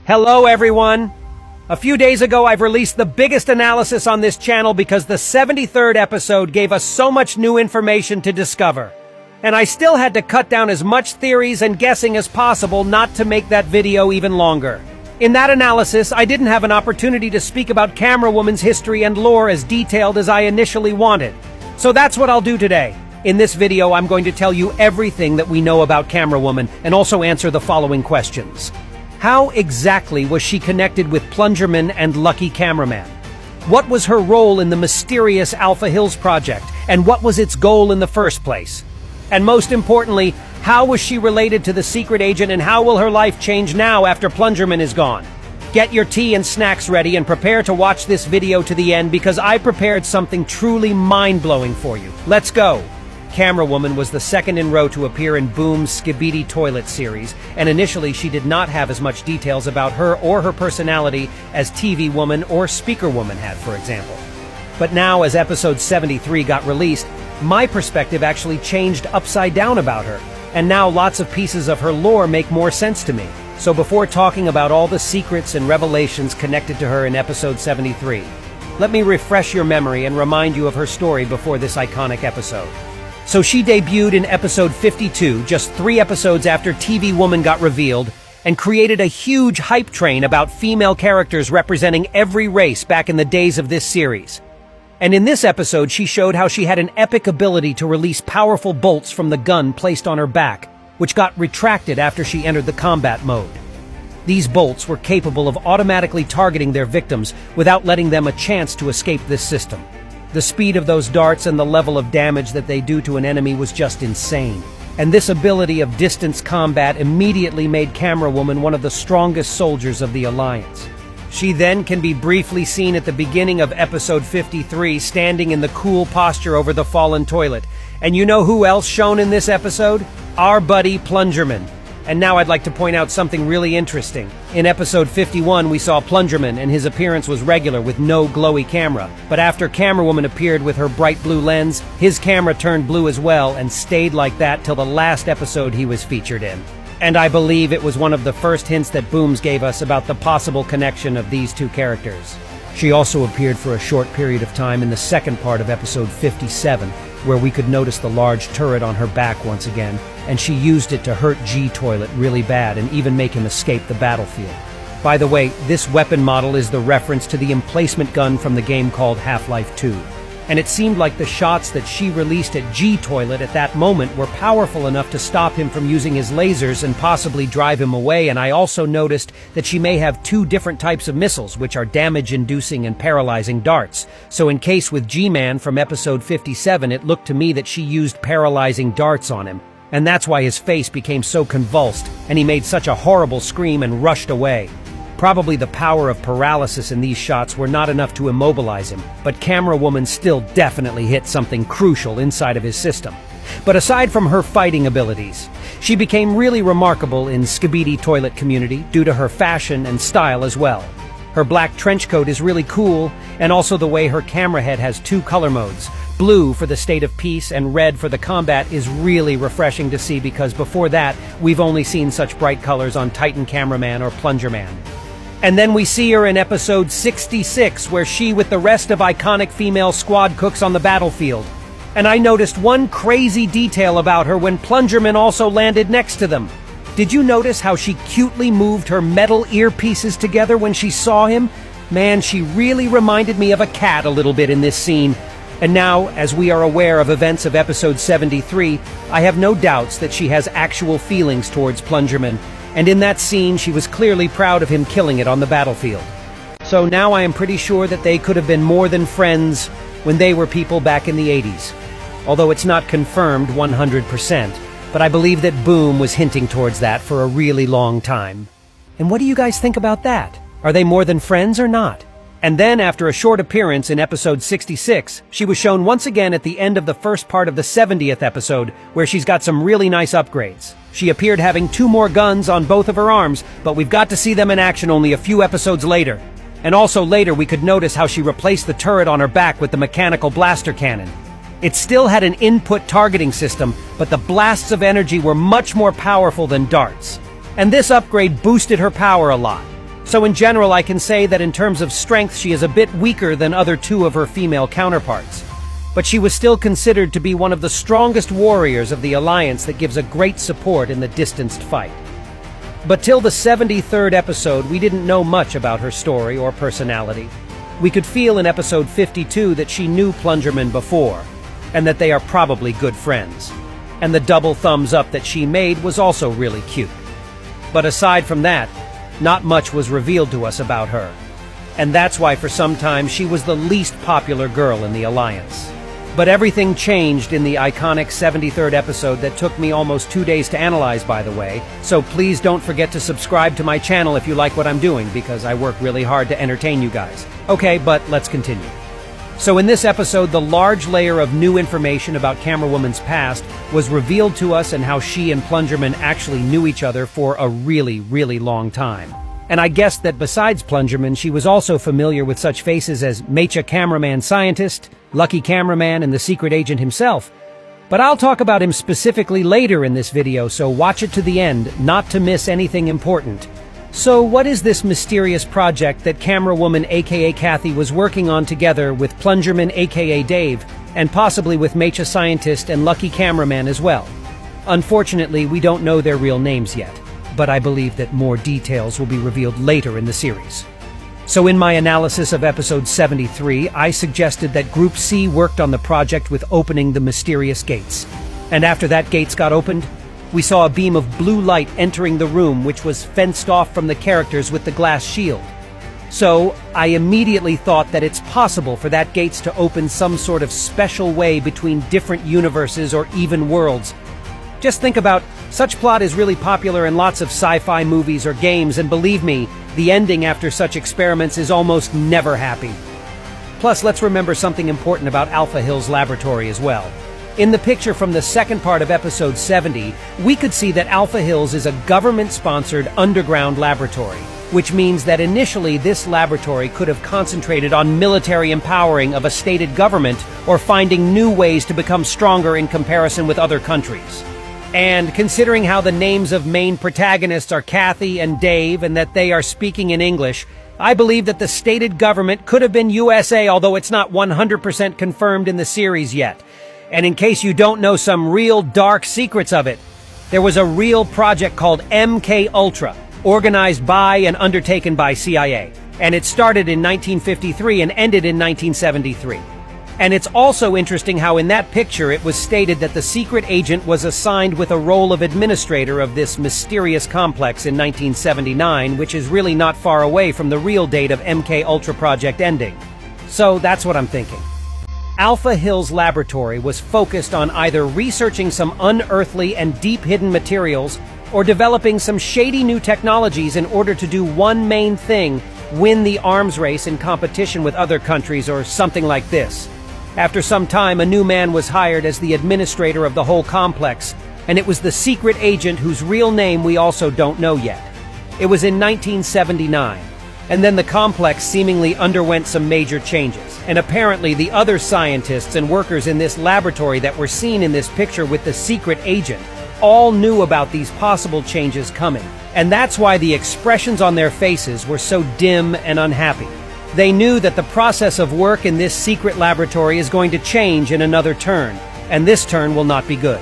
Hello everyone! A few days ago I've released the biggest analysis on this channel because the 73rd episode gave us so much new information to discover. And I still had to cut down as much theories and guessing as possible not to make that video even longer. In that analysis, I didn't have an opportunity to speak about CAMERAWOMAN's history and lore as detailed as I initially wanted. So that's what I'll do today. In this video, I'm going to tell you everything that we know about CAMERAWOMAN and also answer the following questions. How exactly was she connected with PLUNGERMAN and Lucky Cameraman? What was her role in the mysterious Alpha Hills project, and what was its goal in the first place? And most importantly, how was she related to the secret agent, and how will her life change now after PLUNGERMAN is gone? Get your tea and snacks ready and prepare to watch this video to the end because I prepared something truly mind-blowing for you. Let's go! CAMERAWOMAN was the second in row to appear in Boom's Skibidi toilet series, and initially she did not have as much details about her or her personality as TV Woman or Speaker Woman had, for example. But now, as episode 73 got released, my perspective actually changed upside down about her, and now lots of pieces of her lore make more sense to me. So before talking about all the secrets and revelations connected to her in episode 73, let me refresh your memory and remind you of her story before this iconic episode. So she debuted in episode 52, just 3 episodes after TV Woman got revealed, and created a huge hype train about female characters representing every race back in the days of this series. And in this episode, she showed how she had an epic ability to release powerful bolts from the gun placed on her back, which got retracted after she entered the combat mode. These bolts were capable of automatically targeting their victims without letting them a chance to escape this system. The speed of those darts and the level of damage that they do to an enemy was just insane. And this ability of distance combat immediately made CAMERAWOMAN one of the strongest soldiers of the Alliance. She then can be briefly seen at the beginning of episode 53 standing in the cool posture over the fallen toilet. And you know who else shown in this episode? Our buddy PLUNGERMAN. And now I'd like to point out something really interesting. In episode 51, we saw PLUNGERMAN, and his appearance was regular with no glowy camera. But after CAMERAWOMAN appeared with her bright blue lens, his camera turned blue as well and stayed like that till the last episode he was featured in. And I believe it was one of the first hints that Booms gave us about the possible connection of these two characters. She also appeared for a short period of time in the second part of episode 57, where we could notice the large turret on her back once again, and she used it to hurt G-Toilet really bad and even make him escape the battlefield. By the way, this weapon model is the reference to the emplacement gun from the game called Half-Life 2. And it seemed like the shots that she released at G-Toilet at that moment were powerful enough to stop him from using his lasers and possibly drive him away. And I also noticed that she may have 2 different types of missiles, which are damage-inducing and paralyzing darts. So in case with G-Man from episode 57, it looked to me that she used paralyzing darts on him. And that's why his face became so convulsed, and he made such a horrible scream and rushed away. Probably the power of paralysis in these shots were not enough to immobilize him, but CAMERAWOMAN still definitely hit something crucial inside of his system. But aside from her fighting abilities, she became really remarkable in Skibidi toilet community due to her fashion and style as well. Her black trench coat is really cool, and also the way her camera head has 2 color modes. Blue for the state of peace and red for the combat is really refreshing to see because before that, we've only seen such bright colors on Titan Cameraman or PLUNGERMAN. And then we see her in episode 66, where she with the rest of iconic female squad cooks on the battlefield. And I noticed one crazy detail about her when PLUNGERMAN also landed next to them. Did you notice how she cutely moved her metal earpieces together when she saw him? Man, she really reminded me of a cat a little bit in this scene. And now, as we are aware of events of episode 73, I have no doubts that she has actual feelings towards PLUNGERMAN. And in that scene, she was clearly proud of him killing it on the battlefield. So now I am pretty sure that they could have been more than friends when they were people back in the 80s. Although it's not confirmed 100%, but I believe that Boom was hinting towards that for a really long time. And what do you guys think about that? Are they more than friends or not? And then, after a short appearance in episode 66, she was shown once again at the end of the first part of the 70th episode, where she's got some really nice upgrades. She appeared having 2 more guns on both of her arms, but we've got to see them in action only a few episodes later. And also later we could notice how she replaced the turret on her back with the mechanical blaster cannon. It still had an input targeting system, but the blasts of energy were much more powerful than darts. And this upgrade boosted her power a lot. So in general, I can say that in terms of strength, she is a bit weaker than other two of her female counterparts. But she was still considered to be one of the strongest warriors of the Alliance that gives a great support in the distanced fight. But till the 73rd episode, we didn't know much about her story or personality. We could feel in episode 52 that she knew Plungerman before, and that they are probably good friends. And the double thumbs up that she made was also really cute. But aside from that, not much was revealed to us about her. And that's why for some time she was the least popular girl in the Alliance. But everything changed in the iconic 73rd episode that took me almost 2 days to analyze, by the way. So please don't forget to subscribe to my channel if you like what I'm doing, because I work really hard to entertain you guys. Okay, but let's continue. So in this episode, the large layer of new information about Camerawoman's past was revealed to us, and how she and Plungerman actually knew each other for a really, really long time. And I guessed that besides Plungerman, she was also familiar with such faces as Mecha Cameraman Scientist, Lucky Cameraman, and the Secret Agent himself. But I'll talk about him specifically later in this video, so watch it to the end, not to miss anything important. So what is this mysterious project that Camerawoman aka Kathy was working on together with Plungerman aka Dave, and possibly with Mecha Scientist and Lucky Cameraman as well? Unfortunately, we don't know their real names yet, but I believe that more details will be revealed later in the series. So in my analysis of episode 73, I suggested that Group C worked on the project with opening the mysterious gates. And after that gates got opened, we saw a beam of blue light entering the room, which was fenced off from the characters with the glass shield. So I immediately thought that it's possible for that gates to open some sort of special way between different universes or even worlds. Just think about, such plot is really popular in lots of sci-fi movies or games, and believe me, the ending after such experiments is almost never happy. Plus, let's remember something important about Alpha Hill's laboratory as well. In the picture from the second part of episode 70, we could see that Alpha Hills is a government-sponsored underground laboratory, which means that initially this laboratory could have concentrated on military empowering of a stated government or finding new ways to become stronger in comparison with other countries. And considering how the names of main protagonists are Kathy and Dave, and that they are speaking in English, I believe that the stated government could have been USA, although it's not 100% confirmed in the series yet. And in case you don't know some real dark secrets of it, there was a real project called MK Ultra, organized by and undertaken by CIA. And it started in 1953 and ended in 1973. And it's also interesting how in that picture it was stated that the secret agent was assigned with a role of administrator of this mysterious complex in 1979, which is really not far away from the real date of MK Ultra project ending. So that's what I'm thinking. Alpha Hill's laboratory was focused on either researching some unearthly and deep hidden materials or developing some shady new technologies in order to do one main thing: win the arms race in competition with other countries or something like this. After some time, a new man was hired as the administrator of the whole complex, and it was the secret agent whose real name we also don't know yet. It was in 1979. And then the complex seemingly underwent some major changes. And apparently the other scientists and workers in this laboratory that were seen in this picture with the secret agent all knew about these possible changes coming. And that's why the expressions on their faces were so dim and unhappy. They knew that the process of work in this secret laboratory is going to change in another turn, and this turn will not be good.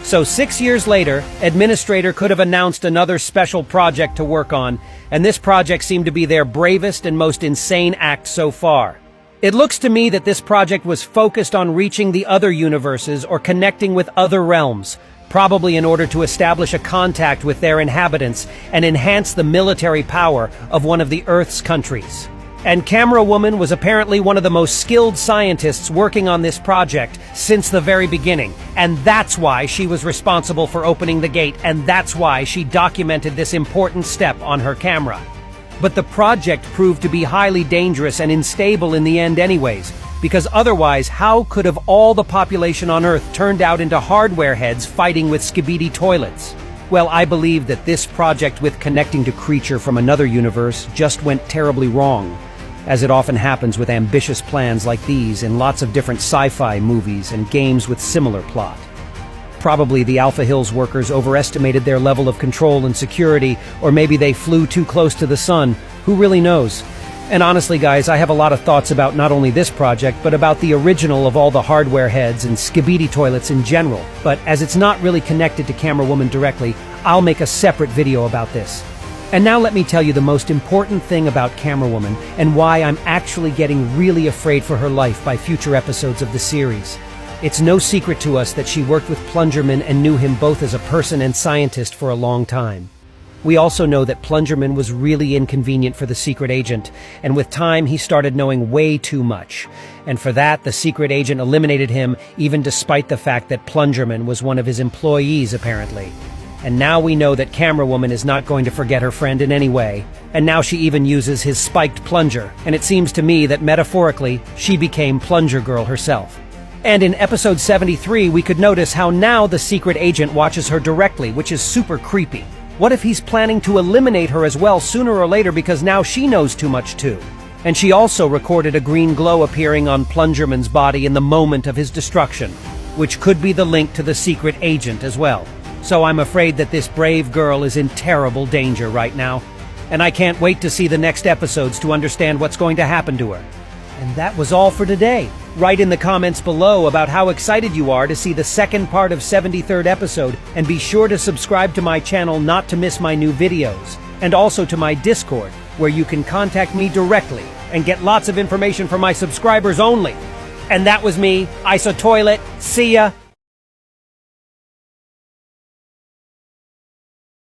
So 6 years later, Administrator could have announced another special project to work on, and this project seemed to be their bravest and most insane act so far. It looks to me that this project was focused on reaching the other universes or connecting with other realms, probably in order to establish a contact with their inhabitants and enhance the military power of one of the Earth's countries. And Camerawoman was apparently one of the most skilled scientists working on this project since the very beginning. And that's why she was responsible for opening the gate, and that's why she documented this important step on her camera. But the project proved to be highly dangerous and unstable in the end anyways, because otherwise how could have all the population on Earth turned out into hardware heads fighting with Skibidi toilets? Well, I believe that this project with connecting to creature from another universe just went terribly wrong, as it often happens with ambitious plans like these in lots of different sci-fi movies and games with similar plot. Probably the Alpha Hills workers overestimated their level of control and security, or maybe they flew too close to the sun. Who really knows? And honestly, guys, I have a lot of thoughts about not only this project, but about the original of all the hardware heads and Skibidi toilets in general. But as it's not really connected to Camerawoman directly, I'll make a separate video about this. And now let me tell you the most important thing about Camerawoman and why I'm actually getting really afraid for her life by future episodes of the series. It's no secret to us that she worked with Plungerman and knew him both as a person and scientist for a long time. We also know that Plungerman was really inconvenient for the secret agent, and with time he started knowing way too much. And for that, the secret agent eliminated him, even despite the fact that Plungerman was one of his employees, apparently. And now we know that Camerawoman is not going to forget her friend in any way, and now she even uses his spiked plunger, and it seems to me that metaphorically, she became Plunger Girl herself. And in episode 73, we could notice how now the secret agent watches her directly, which is super creepy. What if he's planning to eliminate her as well sooner or later because now she knows too much too? And she also recorded a green glow appearing on Plungerman's body in the moment of his destruction, which could be the link to the secret agent as well. So I'm afraid that this brave girl is in terrible danger right now. And I can't wait to see the next episodes to understand what's going to happen to her. And that was all for today. Write in the comments below about how excited you are to see the second part of 73rd episode, and be sure to subscribe to my channel not to miss my new videos, and also to my Discord, where you can contact me directly and get lots of information for my subscribers only. And that was me, Isotoilet. See ya!